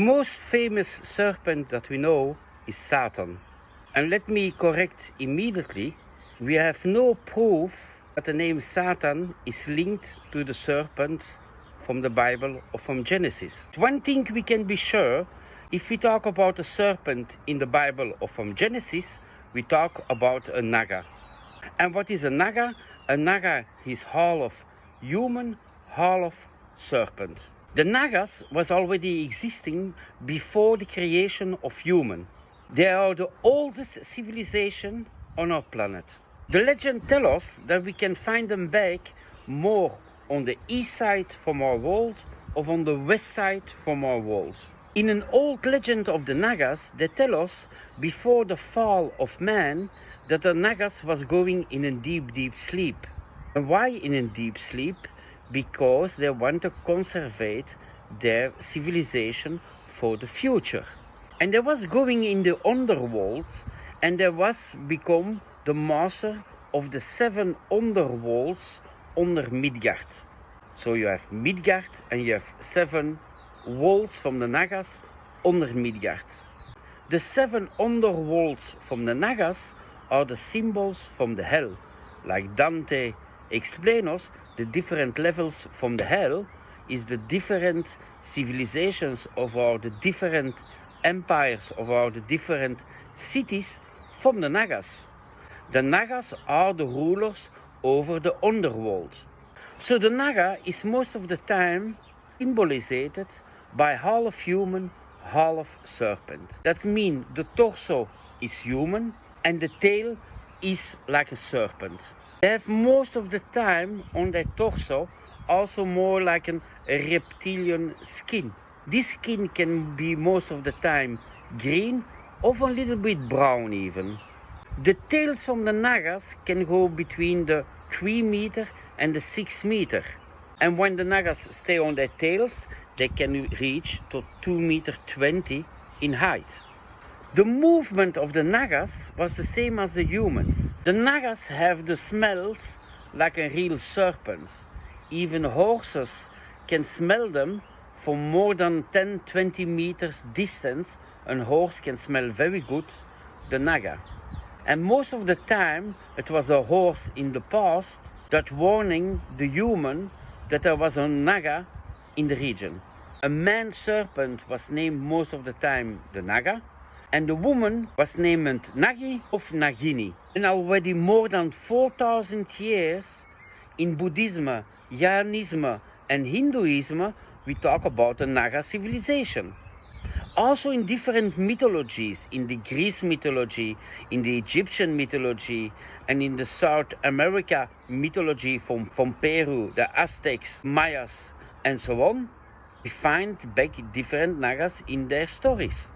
Most famous serpent that we know is Satan. And let me correct immediately, we have no proof that the name Satan is linked to the serpent from the Bible or from Genesis. One thing we can be sure, if we talk about a serpent in the Bible or from Genesis, we talk about a Naga. And what is a Naga? A Naga is half of human, half of serpent. The Nagas was already existing before the creation of human. They are the oldest civilization on our planet. The legend tells us that we can find them back more on the east side from our world or on the west side from our world. In an old legend of the Nagas, they tell us before the fall of man that the Nagas was going in a deep, deep sleep. And why in a deep sleep? Because they want to conserve their civilization for the future. And they was going in the underworld, and they was become the master of the 7 underworlds under Midgard. So you have Midgard and you have 7 worlds from the Nagas under Midgard. The 7 underworlds from the Nagas are the symbols from the hell. Like Dante explains us, the different levels from the hell is the different civilizations of our the different empires of our the different cities from the Nagas. The Nagas are the rulers over the underworld. So the Naga is most of the time symbolized by half human, half serpent. That means the torso is human and the tail is like a serpent. They have most of the time on their torso also more like a reptilian skin. This skin can be most of the time green or a little bit brown even. The tails from the Nagas can go between the 3 meter and the 6 meter. And when the Nagas stay on their tails, they can reach to 2 meter 20 in height. The movement of the Nagas was the same as the humans. The Nagas have the smells like a real serpent. Even horses can smell them from more than 10-20 meters distance. A horse can smell very good the Naga. And most of the time it was a horse in the past that warning the human that there was a Naga in the region. A man serpent was named most of the time the Naga, and the woman was named Nagi or Nagini. And already more than 4,000 years in Buddhism, Jainism and Hinduism, we talk about the Naga civilization. Also in different mythologies, in the Greek mythology, in the Egyptian mythology, and in the South America mythology from Peru, the Aztecs, Mayas, and so on, we find back different Nagas in their stories.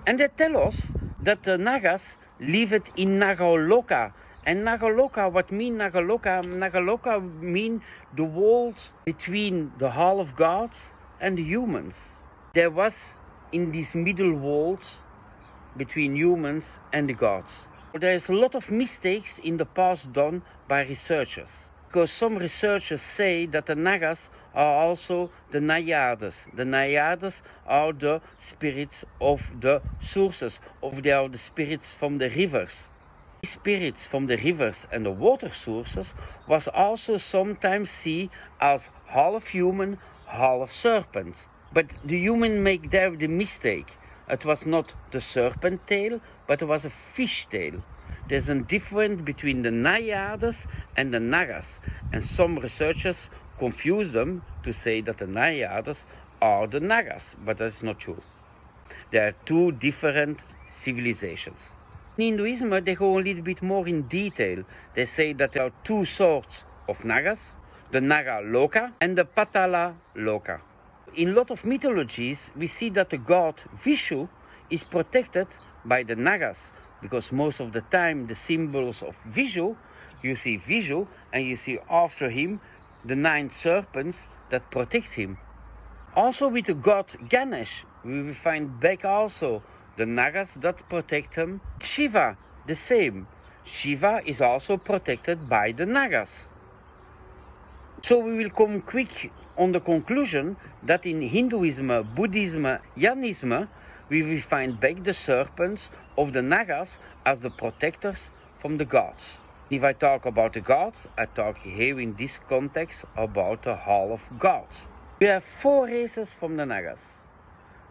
And they tell us that the Nagas lived in Nagaloka. And Nagaloka, what mean Nagaloka? Nagaloka mean the world between the half gods and the humans. There was in this middle world between humans and the gods. There is a lot of mistakes in the past done by researchers. Because some researchers say that the Nagas are also the Naiades. The Naiades are the spirits of the sources, they are the spirits from the rivers. The spirits from the rivers and the water sources was also sometimes seen as half human, half serpent. But the human make there the mistake. It was not the serpent tail, but it was a fish tail. There's a difference between the Naiades and the Nagas, and some researchers confuse them to say that the Naiades are the Nagas, but that's not true. There are 2 different civilizations. In Hinduism, they go a little bit more in detail. They say that there are 2 sorts of Nagas, the Naga Loka and the Patala Loka. In a lot of mythologies, we see that the god Vishnu is protected by the Nagas, because most of the time the symbols of Vishnu, you see Vishnu and you see after him the 9 serpents that protect him. Also with the god Ganesh, we will find back also the Nagas that protect him. Shiva, the same. Shiva is also protected by the Nagas. So we will come quick on the conclusion that in Hinduism, Buddhism, Jainism, we will find back the serpents of the Nagas as the protectors from the gods. If I talk about the gods, I talk here in this context about the Hall of Gods. We have 4 races from the Nagas.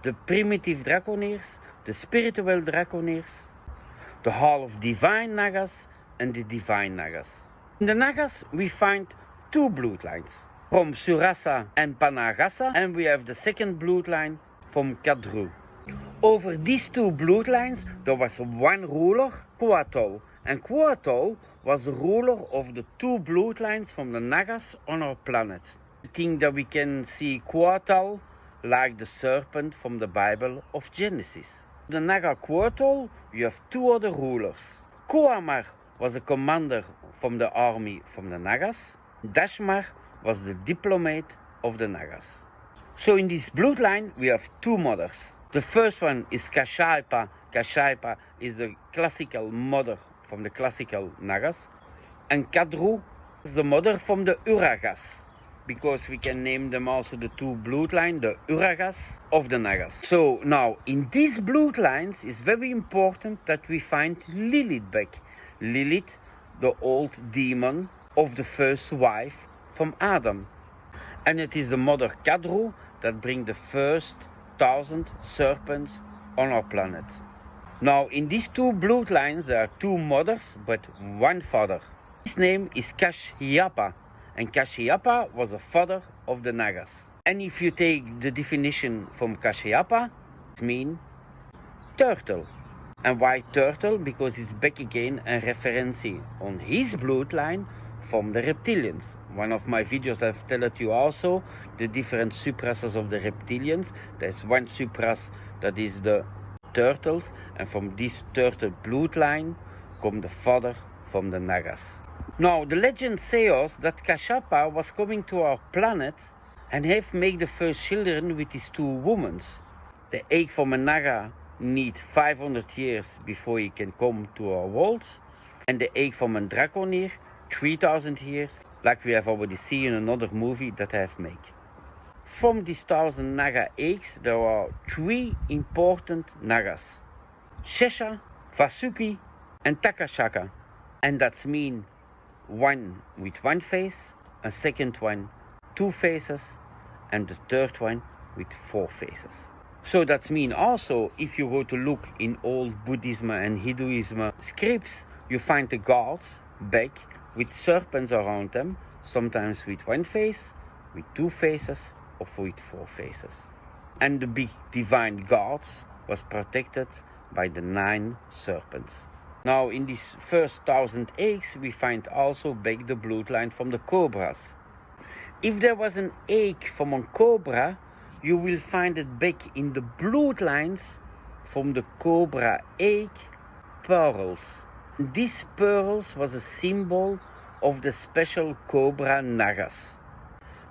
The primitive Draconiers, the spiritual Draconiers, the Hall of Divine Nagas, and the Divine Nagas. In the Nagas, we find 2 bloodlines, from Surasa and Panagasa, and we have the second bloodline from Kadru. Over these 2 bloodlines, there was one ruler, Kuatol, and Kuatol was the ruler of the 2 bloodlines from the Nagas on our planet. I think that we can see Kuatol like the serpent from the Bible of Genesis. The Naga Kuatol, you have 2 other rulers. Kuamar was a commander from the army from the Nagas. Dashmar was the diplomat of the Nagas. So in this bloodline, we have 2 mothers. The first one is Kashaipa. Kashaipa is the classical mother from the classical Nagas. And Kadru is the mother from the Uragas, because we can name them also the 2 bloodlines, the Uragas of the Nagas. So now, in these bloodlines, it's very important that we find Lilith back. Lilith, the old demon of the first wife from Adam. And it is the mother Kadru that brings the first 1,000 serpents on our planet. Now, in these 2 bloodlines, there are 2 mothers, but 1 father. His name is Kashyapa, and Kashyapa was the father of the Nagas. And if you take the definition from Kashyapa, it means turtle. And why turtle? Because it's back again a reference on his bloodline from the reptilians. One of my videos I've told you also the different subrasas of the reptilians. There's one subras that is the turtles, and from this turtle bloodline come the father from the Nagas. Now the legend says that Kashyapa was coming to our planet and have made the first children with his 2 women. The egg from a Naga needs 500 years before he can come to our world, and the egg from a Draconier 3,000 years, like we have already seen in another movie that I have made. From these 1,000 Naga eggs, there are 3 important Nagas: Shesha, Vasuki, and Takashaka. And that's mean one with 1 face, a second one 2 faces, and the third one with 4 faces. So that means also, if you go to look in old Buddhism and Hinduism scripts, you find the gods back with serpents around them, sometimes with 1 face, with 2 faces, or with 4 faces. And the big divine gods was protected by the 9 serpents. Now in these first 1,000 eggs, we find also back the bloodline from the cobras. If there was an egg from a cobra, you will find it back in the bloodlines from the cobra egg pearls. These pearls was a symbol of the special cobra Nagas.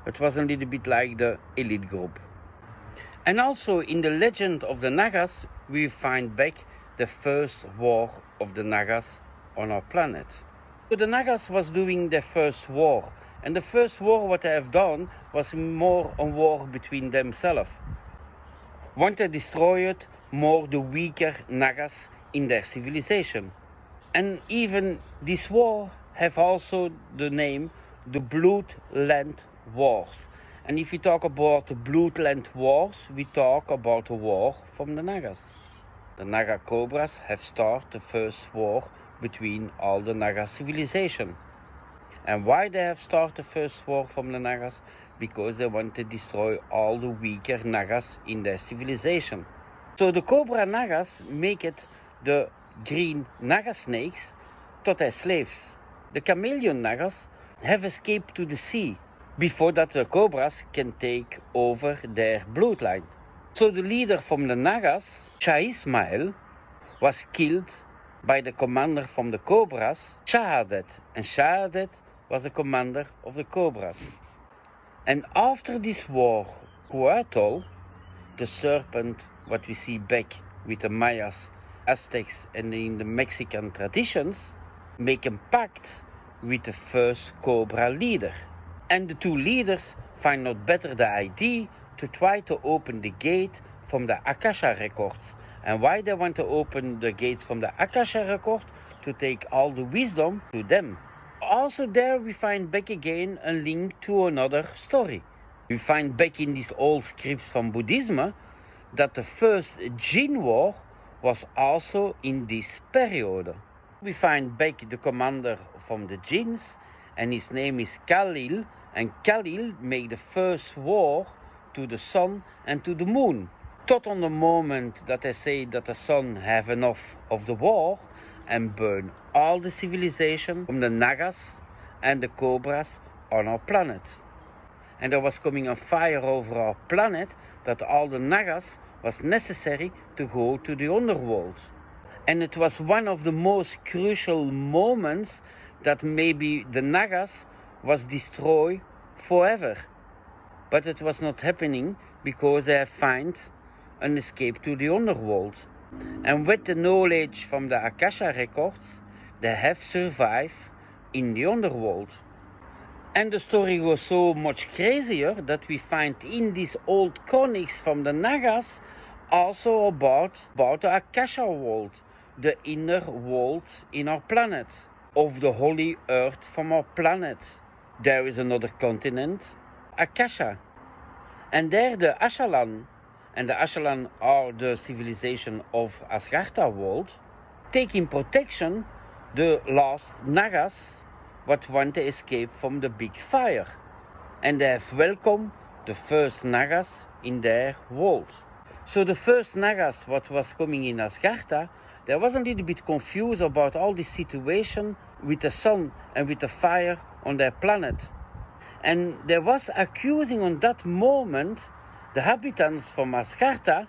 It was a little bit like the elite group. And also in the legend of the Nagas, we find back the first war of the Nagas on our planet. So the Nagas was doing their first war. And the first war what they have done was more a war between themselves. Want to destroy it more the weaker Nagas in their civilization. And even this war have also the name the Bloodland Wars. And if we talk about the Bloodland Wars, we talk about a war from the Nagas. The Naga Cobras have started the first war between all the Naga civilization. And why they have started the first war from the Nagas? Because they want to destroy all the weaker Nagas in their civilization. So the Cobra Nagas make it the green Naga snakes to their slaves. The chameleon Nagas have escaped to the sea before that the Cobras can take over their bloodline. So the leader from the Nagas, Shah Ismail, was killed by the commander from the Cobras, Shahadet. And Shahadet was the commander of the Cobras. And after this war, Cuatl, the serpent, what we see back with the Mayas, Aztecs, and in the Mexican traditions, make a pact with the first Cobra leader. And the two leaders find not better the idea to try to open the gate from the Akasha records. And why they want to open the gates from the Akasha record? To take all the wisdom to them. Also there we find back again a link to another story. We find back in these old scripts from Buddhism that the first Jin war was also in this period. We find back the commander from the Jinns, and his name is Khalil, and Khalil made the first war to the sun and to the moon. Tot on the moment that they say that the sun have enough of the war and burn all the civilization from the Nagas and the Cobras on our planet. And there was coming a fire over our planet that all the Nagas was necessary to go to the underworld. And it was one of the most crucial moments that maybe the Nagas was destroyed forever. But it was not happening because they find an escape to the underworld. And with the knowledge from the Akasha records, they have survived in the underworld. And the story goes so much crazier that we find in these old chronics from the Nagas also about the Akasha world, the inner world in our planet, of the holy earth from our planet. There is another continent, Akasha. And there the Ashalan, and the Ashalan are the civilization of Asgartha world, take in protection the last Nagas what want to escape from the big fire. And they have welcomed the first Nagas in their world. So the first Nagas what was coming in Asgartha, they was a little bit confused about all this situation with the sun and with the fire on their planet. And they was accusing on that moment the inhabitants from Asgartha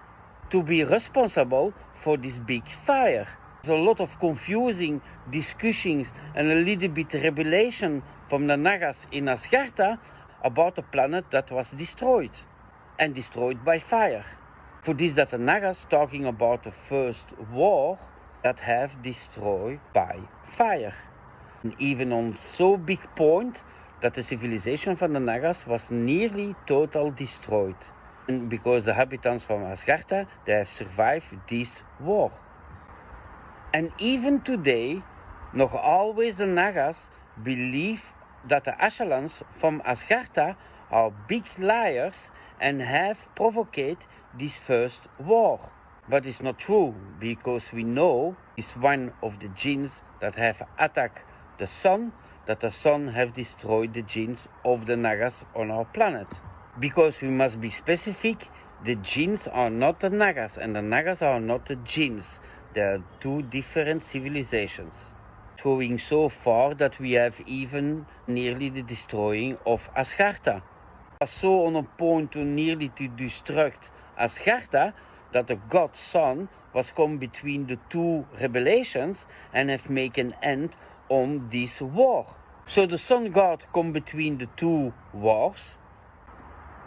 to be responsible for this big fire. There's a lot of confusing discussions and a little bit revelation from the Nagas in Asgartha about a planet that was destroyed, and destroyed by fire. For this that the Nagas talking about the first war that have destroyed by fire. And even on so big point that the civilization from the Nagas was nearly total destroyed. And because the inhabitants from Asgartha, they have survived this war. And even today, nog always the Nagas believe that the Ashalans from Asgartha are big liars and have provoked this first war. But it's not true, because we know it's one of the jinns that have attacked the sun, that the sun have destroyed the jinns of the Nagas on our planet. Because we must be specific, the jinns are not the Nagas and the Nagas are not the jinns. They are two different civilizations. Going so far that we have even nearly the destroying of Asgartha. Was so on a point to nearly to destruct Asgartha that the god sun was come between the two rebellions and have made an end on this war. So the sun god come between the two wars.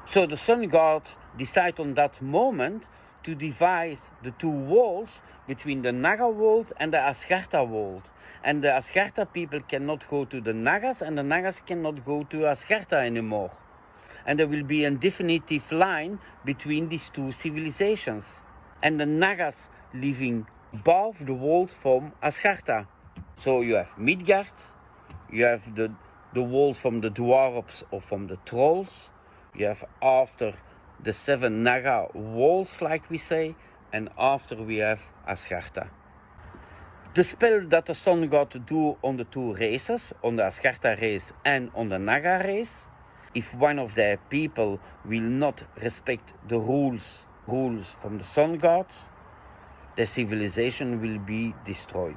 So the sun god decide on that moment to divide the two walls between the Naga world and the Asgartha world. And the Asgartha people cannot go to the Nagas and the Nagas cannot go to Asgartha anymore. And there will be a definitive line between these two civilizations. And the Nagas living above the world from Asgartha. So you have Midgard, you have the world from the dwarves or from the trolls, you have after the 7 Naga walls, like we say, and after we have Asgartha. The spell that the sun god do on the two races, on the Asgartha race and on the Naga race, if one of their people will not respect the rules from the sun gods, their civilization will be destroyed.